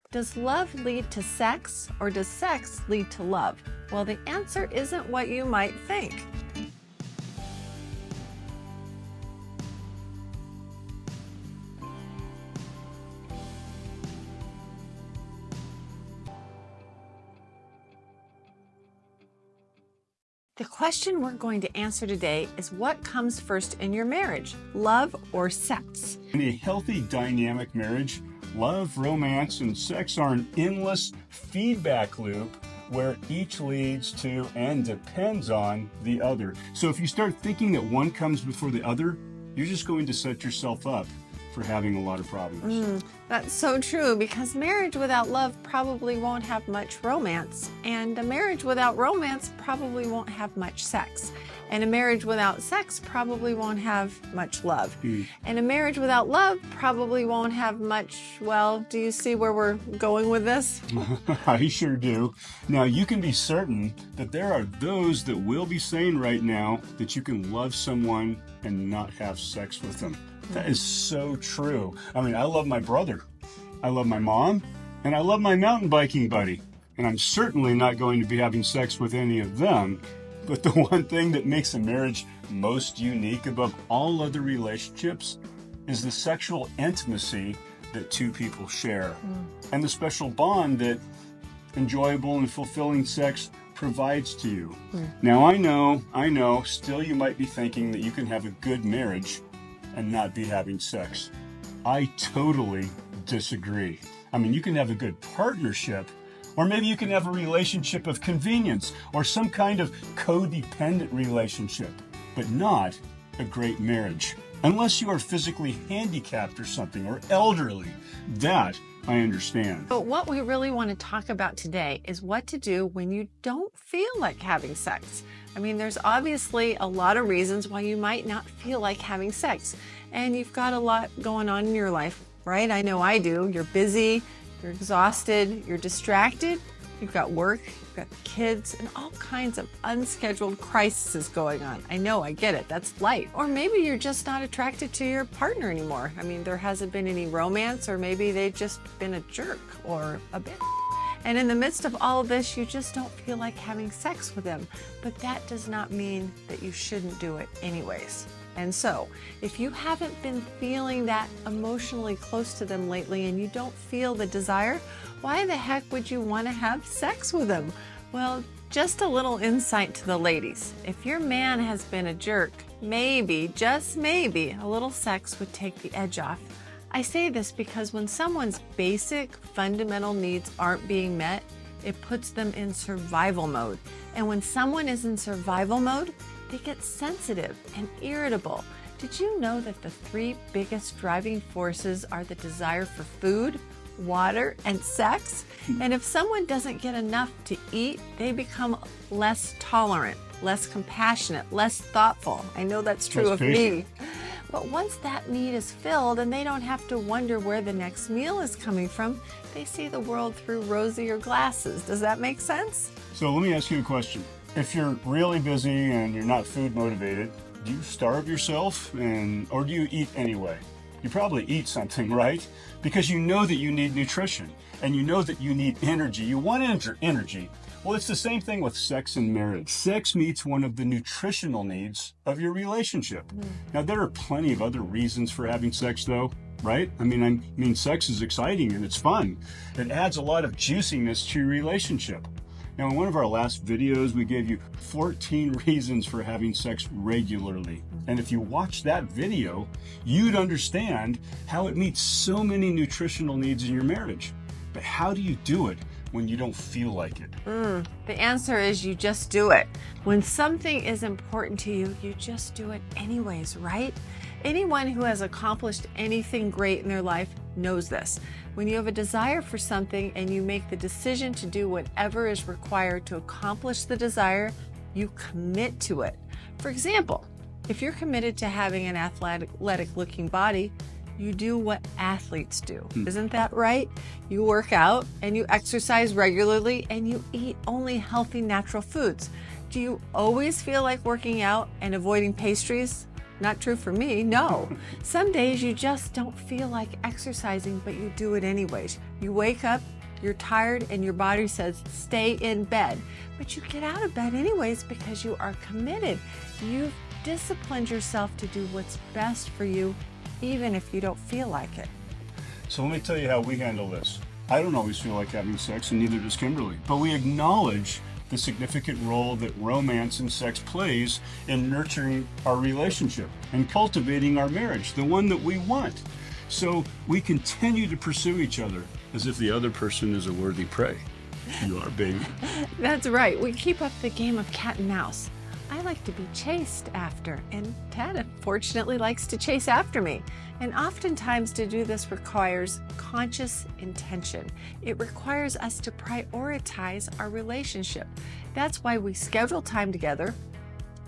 Does love lead to sex, or does sex lead to love? Well, the answer isn't what you might think. The question we're going to answer today is, what comes first in your marriage, love or sex? In a healthy, dynamic marriage, love, romance, and sex are an endless feedback loop where each leads to and depends on the other. So if you start thinking that one comes before the other, you're just going to set yourself up for having a lot of problems. That's so true, because marriage without love probably won't have much romance, and a marriage without romance probably won't have much sex, and a marriage without sex probably won't have much love, and a marriage without love probably won't have much, well, do you see where we're going with this? I sure do. Now, you can be certain that there are those that will be saying right now that you can love someone and not have sex with them. That is so true. I mean, I love my brother, I love my mom, and I love my mountain biking buddy. And I'm certainly not going to be having sex with any of them. But the one thing that makes a marriage most unique above all other relationships is the sexual intimacy that two people share, and the special bond that enjoyable and fulfilling sex provides to you. Now, I know, still you might be thinking that you can have a good marriage and not be having sex. I totally disagree. I mean, you can have a good partnership, or maybe you can have a relationship of convenience or some kind of codependent relationship, but not a great marriage. Unless you are physically handicapped or something, or elderly. That I understand. But what we really want to talk about today is what to do when you don't feel like having sex. I mean, there's obviously a lot of reasons why you might not feel like having sex. And you've got a lot going on in your life, right? I know I do. You're busy, you're exhausted, you're distracted, you've got work, you've got the kids, and all kinds of unscheduled crises going on. I know, I get it, that's life. Or maybe you're just not attracted to your partner anymore. I mean, there hasn't been any romance, or maybe they've just been a jerk or a bitch. And in the midst of all of this, you just don't feel like having sex with them. But that does not mean that you shouldn't do it anyways. And so, if you haven't been feeling that emotionally close to them lately and you don't feel the desire, why the heck would you want to have sex with them? Well, just a little insight to the ladies. If your man has been a jerk, maybe, just maybe, a little sex would take the edge off. I say this because when someone's basic, fundamental needs aren't being met, it puts them in survival mode. And when someone is in survival mode, they get sensitive and irritable. Did you know that the 3 biggest driving forces are the desire for food, water, and sex? And if someone doesn't get enough to eat, they become less tolerant, less compassionate, less thoughtful. I know that's true of me. But once that need is filled and they don't have to wonder where the next meal is coming from, they see the world through rosier glasses. Does that make sense? So let me ask you a question. If you're really busy and you're not food motivated, do you starve yourself or do you eat anyway? You probably eat something, right? Because you know that you need nutrition and you know that you need energy. You want energy. Well, it's the same thing with sex and marriage. Sex meets one of the nutritional needs of your relationship. Now, there are plenty of other reasons for having sex, though, right? I mean, sex is exciting and it's fun. It adds a lot of juiciness to your relationship. Now, in one of our last videos, we gave you 14 reasons for having sex regularly. And if you watch that video, you'd understand how it meets so many nutritional needs in your marriage. But how do you do it when you don't feel like it? The answer is you just do it. When something is important to you, you just do it anyways, right? Anyone who has accomplished anything great in their life knows this. When you have a desire for something and you make the decision to do whatever is required to accomplish the desire, you commit to it. For example, if you're committed to having an athletic-looking body, you do what athletes do. Isn't that right? You work out and you exercise regularly and you eat only healthy, natural foods. Do you always feel like working out and avoiding pastries? Not true for me, no. Some days you just don't feel like exercising, but you do it anyways. You wake up, You're tired and your body says, stay in bed. But you get out of bed anyways because you are committed. You've disciplined yourself to do what's best for you, even if you don't feel like it. So let me tell you how we handle this. I don't always feel like having sex, and neither does Kimberly. But we acknowledge the significant role that romance and sex plays in nurturing our relationship and cultivating our marriage, the one that we want. So we continue to pursue each other as if the other person is a worthy prey. You are, baby. That's right. We keep up the game of cat and mouse. I like to be chased after, and Ted unfortunately likes to chase after me. And oftentimes to do this requires conscious intention. It requires us to prioritize our relationship. That's why we schedule time together,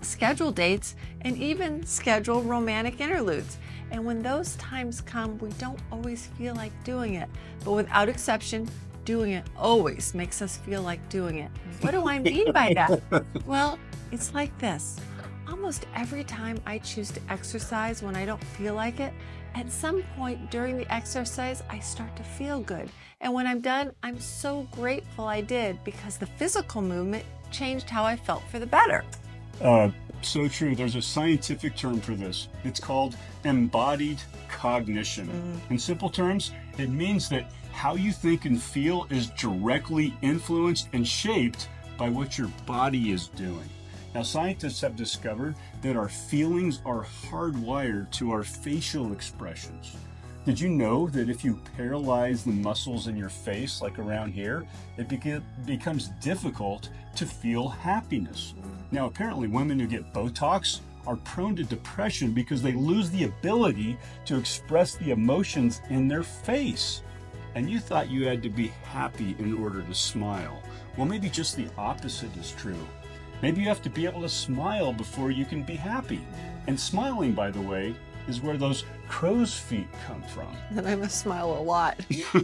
schedule dates, and even schedule romantic interludes. And when those times come, we don't always feel like doing it. But without exception, doing it always makes us feel like doing it. What do I mean by that? Well, it's like this. Almost every time I choose to exercise when I don't feel like it, at some point during the exercise, I start to feel good. And when I'm done, I'm so grateful I did because the physical movement changed how I felt for the better. So true. There's a scientific term for this. It's called embodied cognition. In simple terms, it means that how you think and feel is directly influenced and shaped by what your body is doing. Now, scientists have discovered that our feelings are hardwired to our facial expressions. Did you know that if you paralyze the muscles in your face, like around here, it becomes difficult to feel happiness? Now, apparently women who get Botox are prone to depression because they lose the ability to express the emotions in their face. And you thought you had to be happy in order to smile. Well, maybe just the opposite is true. Maybe you have to be able to smile before you can be happy. And smiling, by the way, is where those crow's feet come from. And I must smile a lot.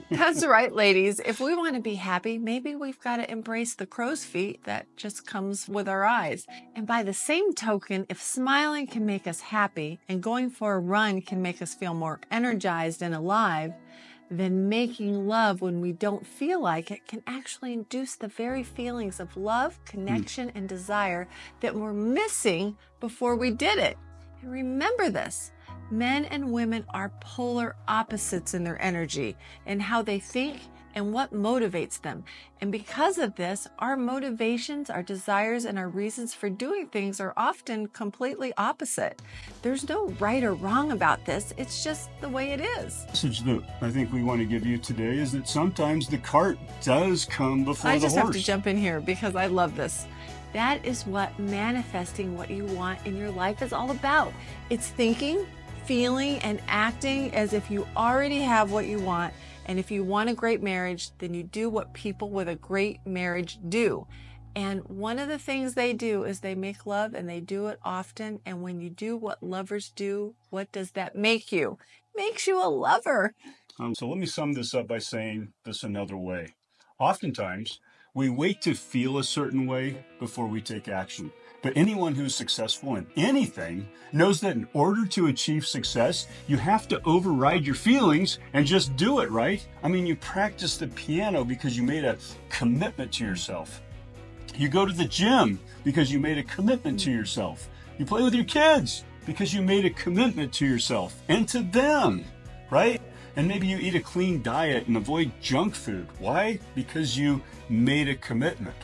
That's right, ladies. If we want to be happy, maybe we've got to embrace the crow's feet that just comes with our eyes. And by the same token, if smiling can make us happy and going for a run can make us feel more energized and alive, then making love when we don't feel like it can actually induce the very feelings of love, connection, and desire that we're missing before we did it. And remember this. Men and women are polar opposites in their energy and how they think and what motivates them. And because of this, our motivations, our desires, and our reasons for doing things are often completely opposite. There's no right or wrong about this. It's just the way it is. The message that I think we want to give you today is that sometimes the cart does come before the horse. I just have to jump in here because I love this. That is what manifesting what you want in your life is all about. It's thinking, feeling, and acting as if you already have what you want. And if you want a great marriage, then you do what people with a great marriage do. And one of the things they do is they make love, and they do it often. And when you do what lovers do, what does that make you? It makes you a lover. So let me sum this up by saying this another way. Oftentimes, we wait to feel a certain way before we take action. But anyone who's successful in anything knows that in order to achieve success, you have to override your feelings and just do it, right? I mean, you practice the piano because you made a commitment to yourself. You go to the gym because you made a commitment to yourself. You play with your kids because you made a commitment to yourself and to them, right? And maybe you eat a clean diet and avoid junk food. Why? Because you made a commitment.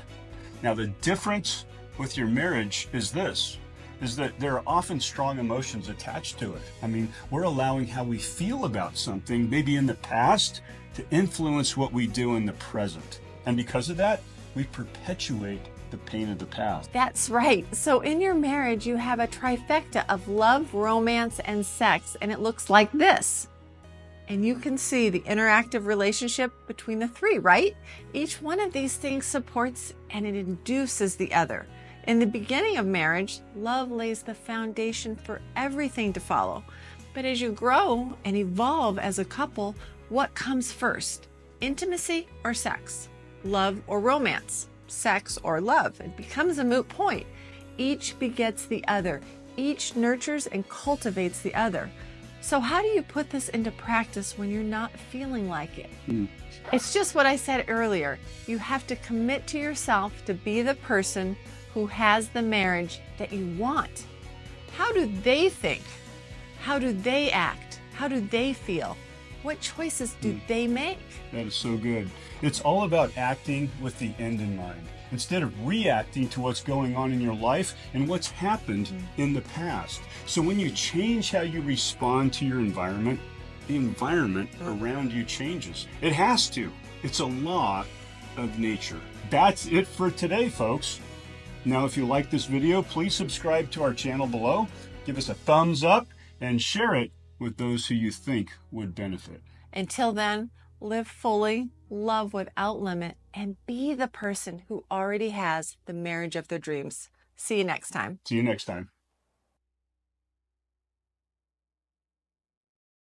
Now, the difference with your marriage is that there are often strong emotions attached to it. I mean, we're allowing how we feel about something, maybe in the past, to influence what we do in the present. And because of that, we perpetuate the pain of the past. That's right. So in your marriage, you have a trifecta of love, romance, and sex, and it looks like this. And you can see the interactive relationship between the three, right? Each one of these things supports and it induces the other. In the beginning of marriage, love lays the foundation for everything to follow. But as you grow and evolve as a couple, what comes first? Intimacy or sex? Love or romance? Sex or love? It becomes a moot point. Each begets the other. Each nurtures and cultivates the other. So how do you put this into practice when you're not feeling like it? It's just what I said earlier. You have to commit to yourself to be the person who has the marriage that you want. How do they think? How do they act? How do they feel? What choices do they make? That is so good. It's all about acting with the end in mind, instead of reacting to what's going on in your life and what's happened in the past. So when you change how you respond to your environment, the environment around you changes. It has to. It's a law of nature. That's it for today, folks. Now, if you like this video, please subscribe to our channel below, give us a thumbs up, and share it with those who you think would benefit. Until then, live fully, love without limit, and be the person who already has the marriage of their dreams. See you next time. See you next time.